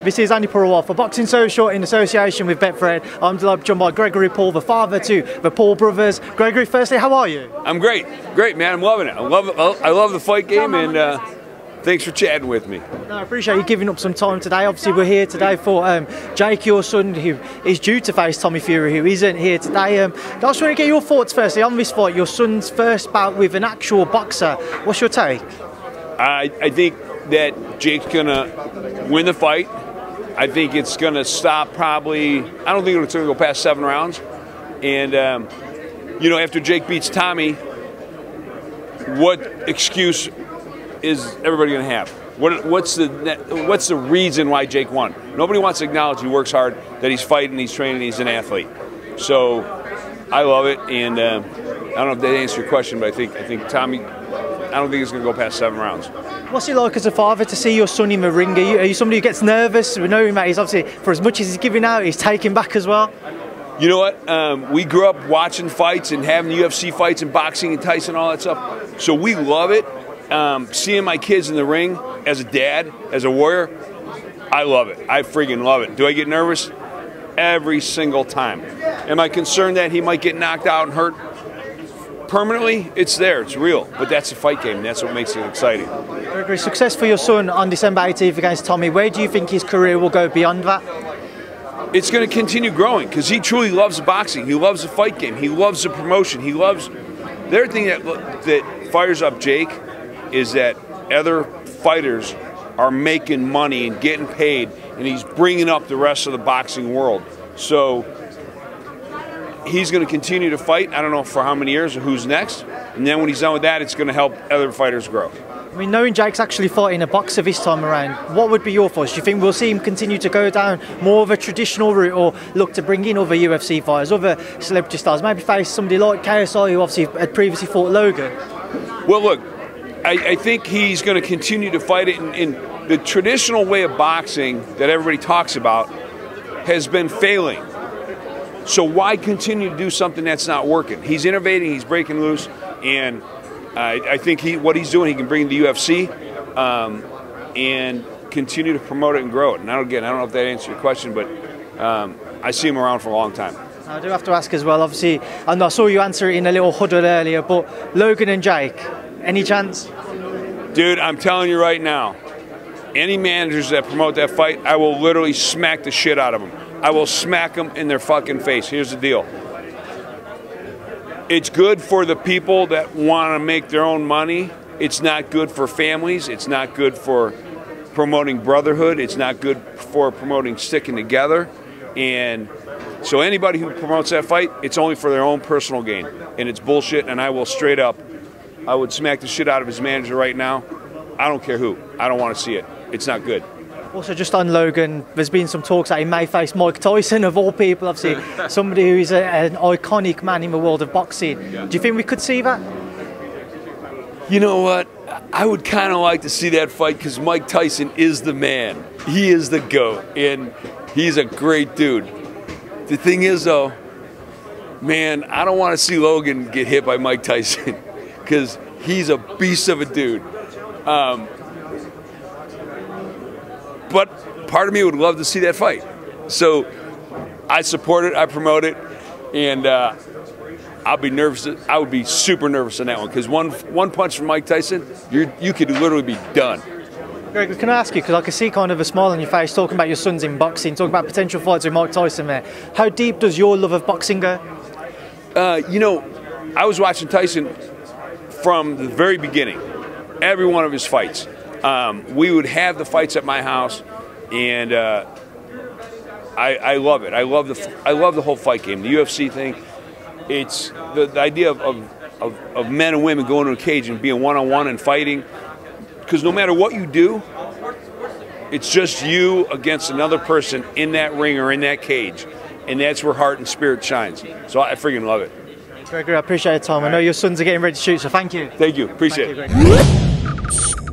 This is Andi Purewal for Boxing Social in association with Betfred. I'm joined by Gregory Paul, the father to the Paul brothers. Gregory, firstly, how are you? I'm great. Great, man. I'm loving it. I love the fight game, and thanks for chatting with me. No, I appreciate you giving up some time today. Obviously, we're here today for Jake, your son, who is due to face Tommy Fury, who isn't here today. I just want to get your thoughts firstly on this fight, your son's first bout with an actual boxer. What's your take? I think that Jake's going to win the fight. I think it's going to stop probably, I don't think it's going to go past 7 rounds. And, you know, after Jake beats Tommy, what excuse is everybody going to have? What's the reason why Jake won? Nobody wants to acknowledge he works hard, that he's fighting, he's training, he's an athlete. So I love it, and I don't know if that answers your question, but I think Tommy, I don't think it's going to go past 7 rounds. What's it like as a father to see your son in the ring? Are you somebody who gets nervous? We know him, he's obviously, for as much as he's giving out, he's taking back as well. You know what? We grew up watching fights and having UFC fights and boxing and Tyson and all that stuff. So we love it. Seeing my kids in the ring as a dad, as a warrior, I love it. I freaking love it. Do I get nervous? Every single time. Am I concerned that he might get knocked out and hurt? Permanently, it's there, it's real, but that's a fight game, and that's what makes it exciting. Gregory, success for your son on December 18th against Tommy. Where do you think his career will go beyond that? It's going to continue growing, because he truly loves boxing. He loves the fight game. He loves the promotion. He loves... The other thing that fires up Jake is that other fighters are making money and getting paid, and he's bringing up the rest of the boxing world. So he's going to continue to fight. I don't know for how many years or who's next. And then when he's done with that, it's going to help other fighters grow. I mean, knowing Jake's actually fighting a boxer this time around, what would be your thoughts? Do you think we'll see him continue to go down more of a traditional route, or look to bring in other UFC fighters, other celebrity stars, maybe face somebody like KSI, who obviously had previously fought Logan? Well, look, I think he's going to continue to fight it in the traditional way of boxing that everybody talks about has been failing. So why continue to do something that's not working? He's innovating, he's breaking loose, and I think what he's doing, he can bring the UFC and continue to promote it and grow it. And again, I don't know if that answers your question, but I see him around for a long time. I do have to ask as well, obviously, and I saw you answer it in a little huddle earlier, but Logan and Jake, any chance? Dude, I'm telling you right now, any managers that promote that fight, I will literally smack the shit out of them. I will smack them in their fucking face. Here's the deal. It's good for the people that want to make their own money. It's not good for families. It's not good for promoting brotherhood. It's not good for promoting sticking together. And so anybody who promotes that fight, it's only for their own personal gain. And it's bullshit, and I will straight up, I would smack the shit out of his manager right now. I don't care who. I don't want to see it. It's not good. Also, just on Logan, there's been some talks that he may face Mike Tyson, of all people, obviously, somebody who is an iconic man in the world of boxing. Yeah. Do you think we could see that? You know what? I would kind of like to see that fight, because Mike Tyson is the man. He is the GOAT, and he's a great dude. The thing is, though, man, I don't want to see Logan get hit by Mike Tyson, because he's a beast of a dude. But part of me would love to see that fight. So I support it, I promote it, and I'll be nervous. I would be super nervous on that one, because one punch from Mike Tyson, you could literally be done. Greg, can I ask you, because I can see kind of a smile on your face talking about your sons in boxing, talking about potential fights with Mike Tyson there. How deep does your love of boxing go? You know, I was watching Tyson from the very beginning, every one of his fights. We would have the fights at my house, and I love it. I love the whole fight game, the UFC thing. It's the idea of men and women going to a cage and being one-on-one and fighting. Because no matter what you do, it's just you against another person in that ring or in that cage, and that's where heart and spirit shines. So I freaking love it. Gregory, I appreciate your time. I know your sons are getting ready to shoot, so thank you. Thank you. Appreciate it.